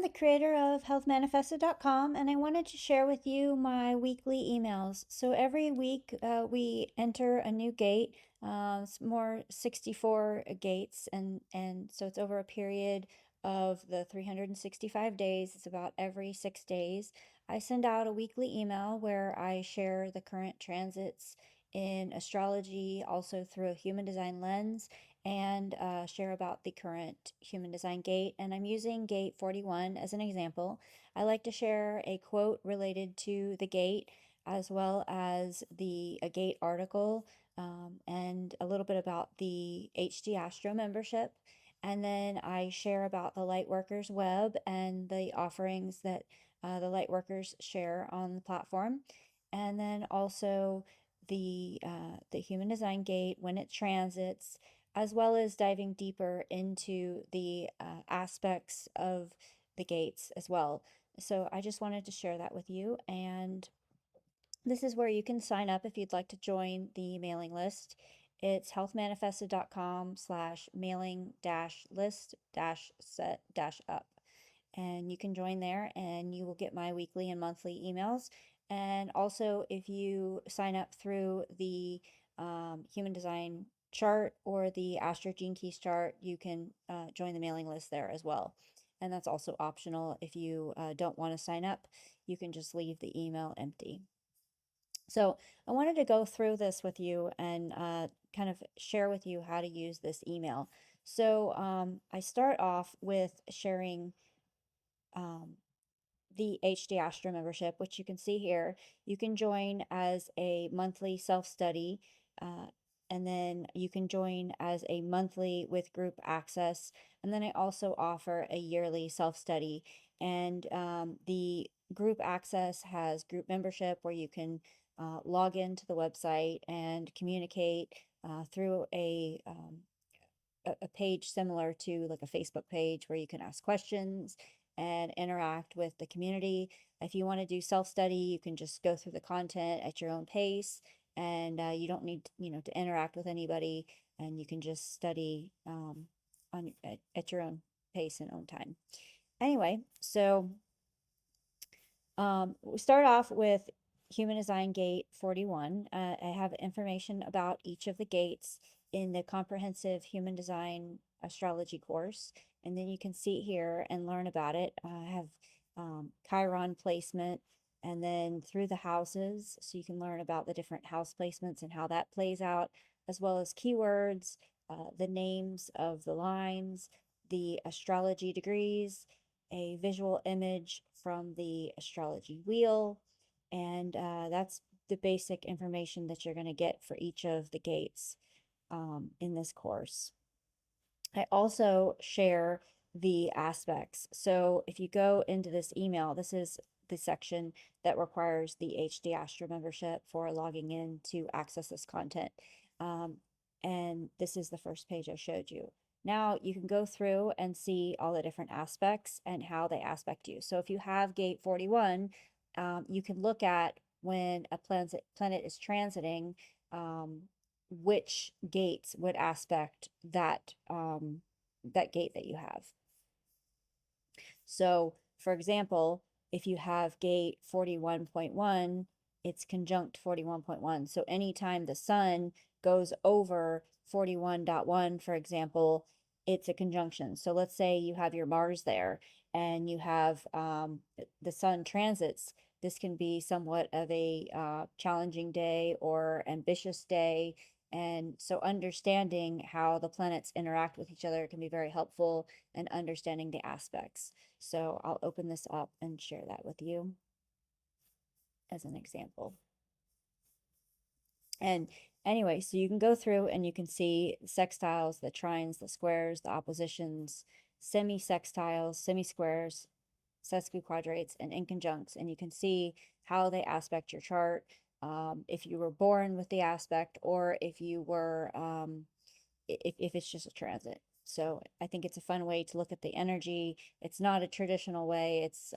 the creator of healthmanifested.com, and I wanted to share with you my weekly emails. So every week we enter a new gate. It's more 64 gates, and so it's over a period of the 365 days. It's about every 6 days. I send out a weekly email where I share the current transits in astrology, also through a human design lens, and share about the current human design gate. And I'm using gate 41 as an example. I like to share a quote related to the gate, as well as a gate article, and a little bit about the HD Astro membership. And then I share about the Lightworkers web and the offerings that the Lightworkers share on the platform. And then also the human design gate when it transits, as well as diving deeper into the aspects of the gates as well. So I just wanted to share that with you. And this is where you can sign up if you'd like to join the mailing list. It's healthmanifested.com/mailing-list-set-up. And you can join there and you will get my weekly and monthly emails. And also, if you sign up through the human design chart or the Astro Gene Keys chart, you can join the mailing list there as well. And that's also optional. If you don't want to sign up, you can just leave the email empty. So I wanted to go through this with you and kind of share with you how to use this email. So I start off with sharing um, the HD Astro membership, which you can see here. You can join as a monthly self-study, uh, and then you can join as a monthly with group access. And then I also offer a yearly self-study. And the group access has group membership where you can log into the website and communicate through a page similar to like a Facebook page where you can ask questions and interact with the community. If you want to do self-study, you can just go through the content at your own pace, and you don't need, to interact with anybody, and you can just study at your own pace and own time. Anyway, so we start off with Human Design Gate 41. I have information about each of the gates in the Comprehensive Human Design Astrology course. And then you can see here and learn about it. I have Chiron placement, and then through the houses, so you can learn about the different house placements and how that plays out, as well as keywords, the names of the lines, the astrology degrees, a visual image from the astrology wheel, and that's the basic information that you're going to get for each of the gates in this course. I also share the aspects. So if you go into this email, this is the section that requires the HD Astro membership for logging in to access this content. And this is the first page I showed you. Now you can go through and see all the different aspects and how they aspect you. So if you have gate 41, you can look at when a planet is transiting, which gates would aspect that gate that you have. So for example, if you have gate 41.1, it's conjunct 41.1. So anytime the sun goes over 41.1, for example, it's a conjunction. So let's say you have your Mars there and you have the sun transits. This can be somewhat of a challenging day or ambitious day. And so understanding how the planets interact with each other can be very helpful in understanding the aspects. So I'll open this up and share that with you as an example. And anyway, so you can go through and you can see sextiles, the trines, the squares, the oppositions, semi-sextiles, semi-squares, sesquiquadrates, and inconjuncts. And you can see how they aspect your chart, if you were born with the aspect or if you were, if it's just a transit. So I think it's a fun way to look at the energy. It's not a traditional way. It's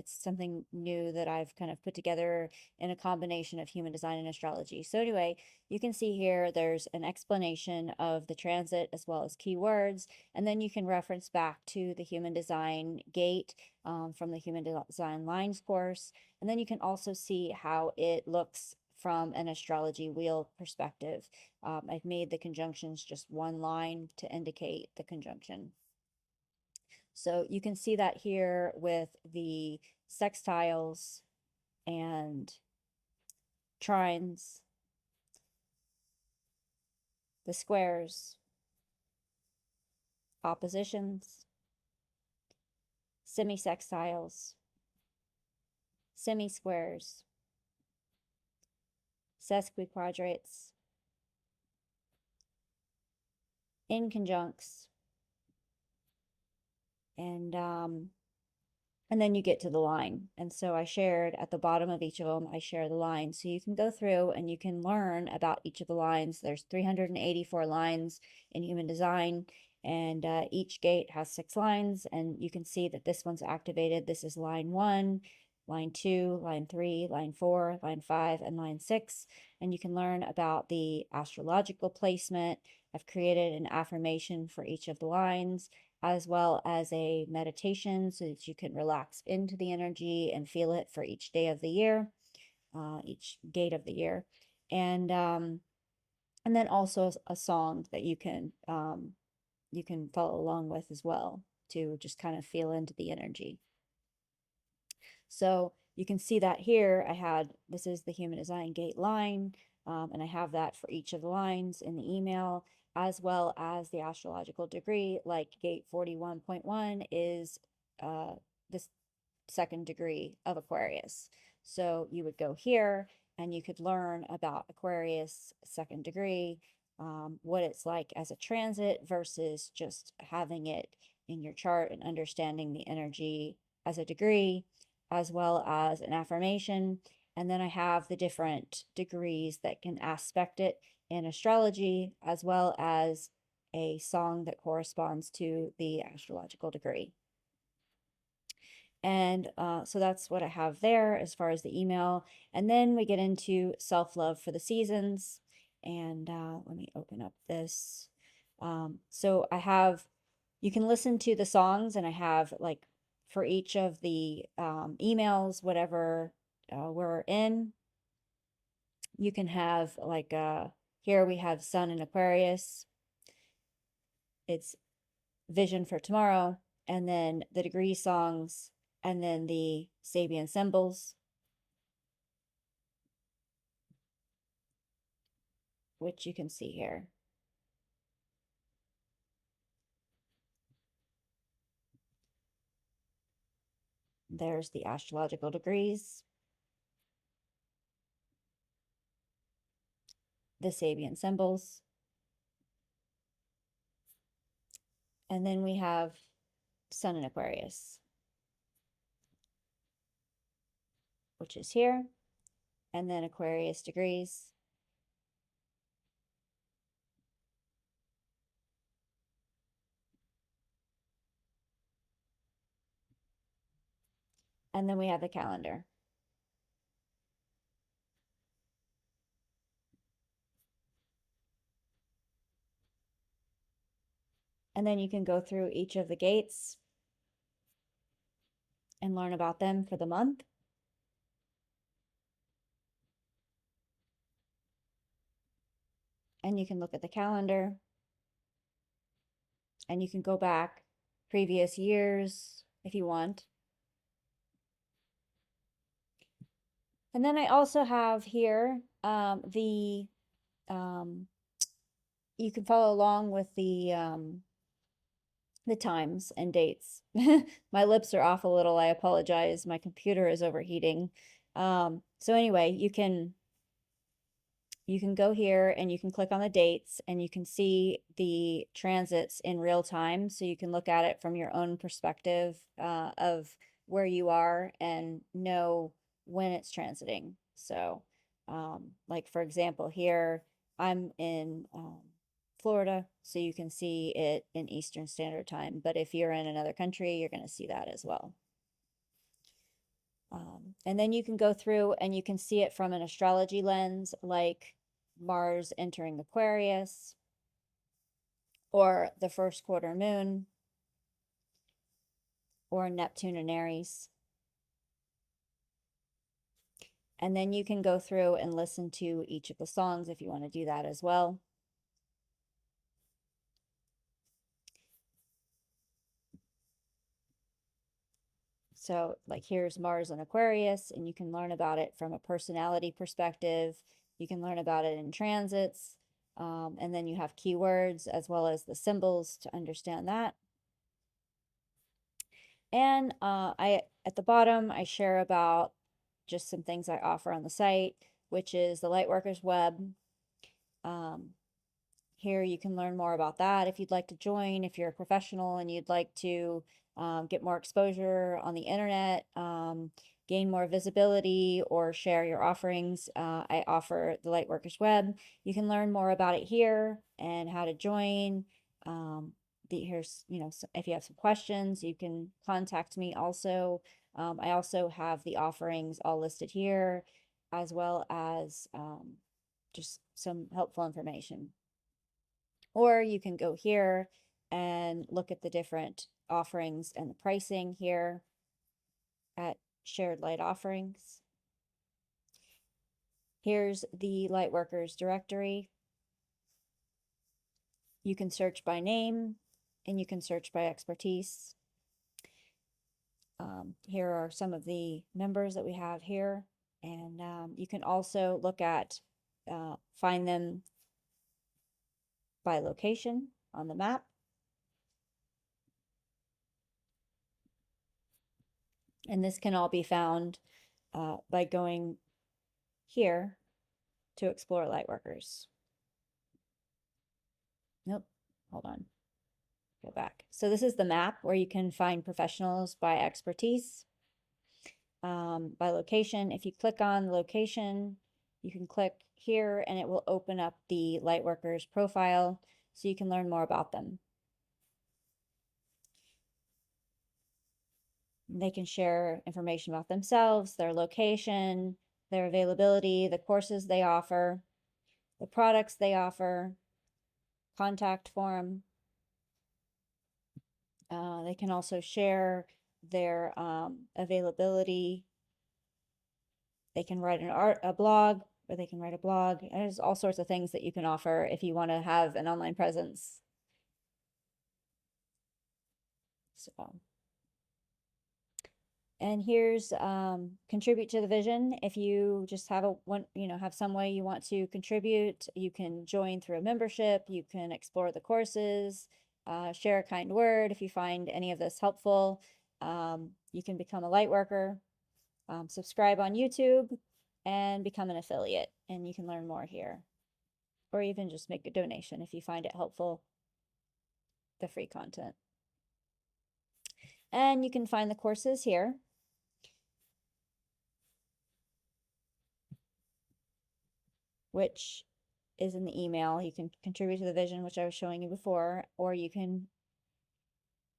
something new that I've kind of put together in a combination of human design and astrology. So anyway, you can see here there's an explanation of the transit as well as keywords, and then you can reference back to the human design gate from the human design lines course, and then you can also see how it looks from an astrology wheel perspective. I've made the conjunctions just one line to indicate the conjunction. So you can see that here with the sextiles and trines, the squares, oppositions, semisextiles, semisquares, sesquiquadrates, inconjuncts, and then you get to the line. And so I shared at the bottom of each of them, I share the line. So you can go through and you can learn about each of the lines. There's 384 lines in human design, and each gate has 6 lines. And you can see that this one's activated. This is line 1, line 2, line 3, line 4, line 5, and line 6. And you can learn about the astrological placement. I've created an affirmation for each of the lines, as well as a meditation so that you can relax into the energy and feel it for each day of the year, each gate of the year. And then also a song that you can follow along with as well to just kind of feel into the energy. So you can see that here this is the human design gate line, and I have that for each of the lines in the email, as well as the astrological degree, like gate 41.1 is this second degree of Aquarius. So you would go here and you could learn about Aquarius second degree, what it's like as a transit versus just having it in your chart and understanding the energy as a degree, as well as an affirmation. And then I have the different degrees that can aspect it in astrology, as well as a song that corresponds to the astrological degree. And so that's what I have there as far as the email. And then we get into self-love for the seasons. And let me open up this. So I have, you can listen to the songs, and I have like for each of the emails, whatever we're in, you can have like, here we have Sun in Aquarius. It's Vision for Tomorrow, and then the degree songs, and then the Sabian symbols, which you can see here. There's the astrological degrees, the Sabian symbols, and then we have Sun in Aquarius, which is here, and then Aquarius degrees, and then we have the calendar. And then you can go through each of the gates and learn about them for the month. And you can look at the calendar, and you can go back previous years if you want. And then I also have here you can follow along with the times and dates. My lips are off a little. I apologize. My computer is overheating. So anyway, you can go here and you can click on the dates, and you can see the transits in real time. So you can look at it from your own perspective of where you are and know when it's transiting. So like for example, here I'm in Florida, so you can see it in Eastern Standard Time. But if you're in another country, you're going to see that as well. And then you can go through and you can see it from an astrology lens, like Mars entering Aquarius, or the first quarter moon, or Neptune and Aries. And then you can go through and listen to each of the songs if you want to do that as well. So like here's Mars and Aquarius, and you can learn about it from a personality perspective. You can learn about it in transits. And then you have keywords as well as the symbols to understand that. And at the bottom, I share about just some things I offer on the site, which is the Lightworkers Web. Here you can learn more about that if you'd like to join, if you're a professional and you'd like to get more exposure on the internet, gain more visibility, or share your offerings. I offer the Lightworkers Web. You can learn more about it here and how to join. Here's, if you have some questions, you can contact me also. I also have the offerings all listed here, as well as just some helpful information. Or you can go here and look at the different offerings and the pricing here at Shared Light Offerings. Here's the Lightworkers directory. You can search by name and you can search by expertise. Here are some of the members that we have here, and you can also look at, find them by location on the map. And this can all be found by going here to explore Lightworkers. Nope, hold on, go back. So this is the map where you can find professionals by expertise, by location. If you click on location, you can click here and it will open up the Lightworkers profile so you can learn more about them. They can share information about themselves, their location, their availability, the courses they offer, the products they offer, contact form. They can also share their availability. They can write a blog, or they can write a blog. There's all sorts of things that you can offer if you want to have an online presence. So, and here's contribute to the vision. If you just have have some way you want to contribute, you can join through a membership. You can explore the courses, share a kind word if you find any of this helpful. You can become a light worker, subscribe on YouTube, and become an affiliate. And you can learn more here, or even just make a donation if you find it helpful, the free content. And you can find the courses here. Which is in the email. You can contribute to the vision, which I was showing you before, or you can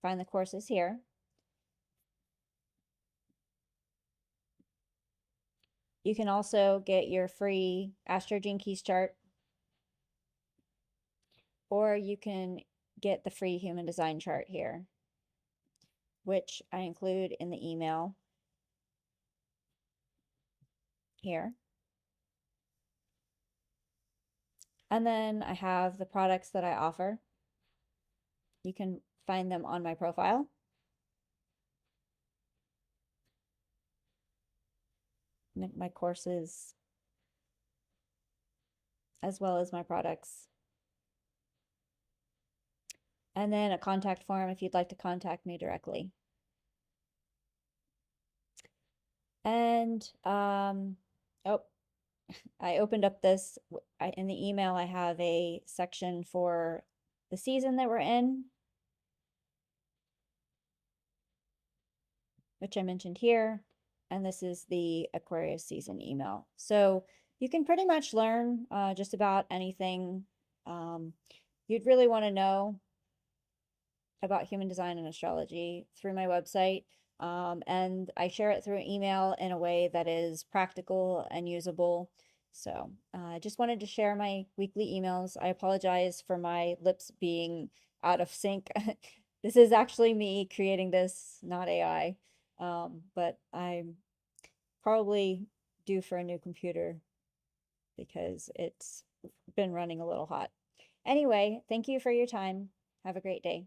find the courses here. You can also get your free Astro Gene Keys chart, or you can get the free human design chart here, which I include in the email here. And then I have the products that I offer. You can find them on my profile. My courses, as well as my products. And then a contact form if you'd like to contact me directly. And, oh, I opened up this, in the email I have a section for the season that we're in, which I mentioned here, and this is the Aquarius season email. So you can pretty much learn just about anything you'd really want to know about human design and astrology through my website. And I share it through email in a way that is practical and usable. So I just wanted to share my weekly emails. I apologize for my lips being out of sync. This is actually me creating this, not AI. But I'm probably due for a new computer because it's been running a little hot. Anyway, thank you for your time. Have a great day.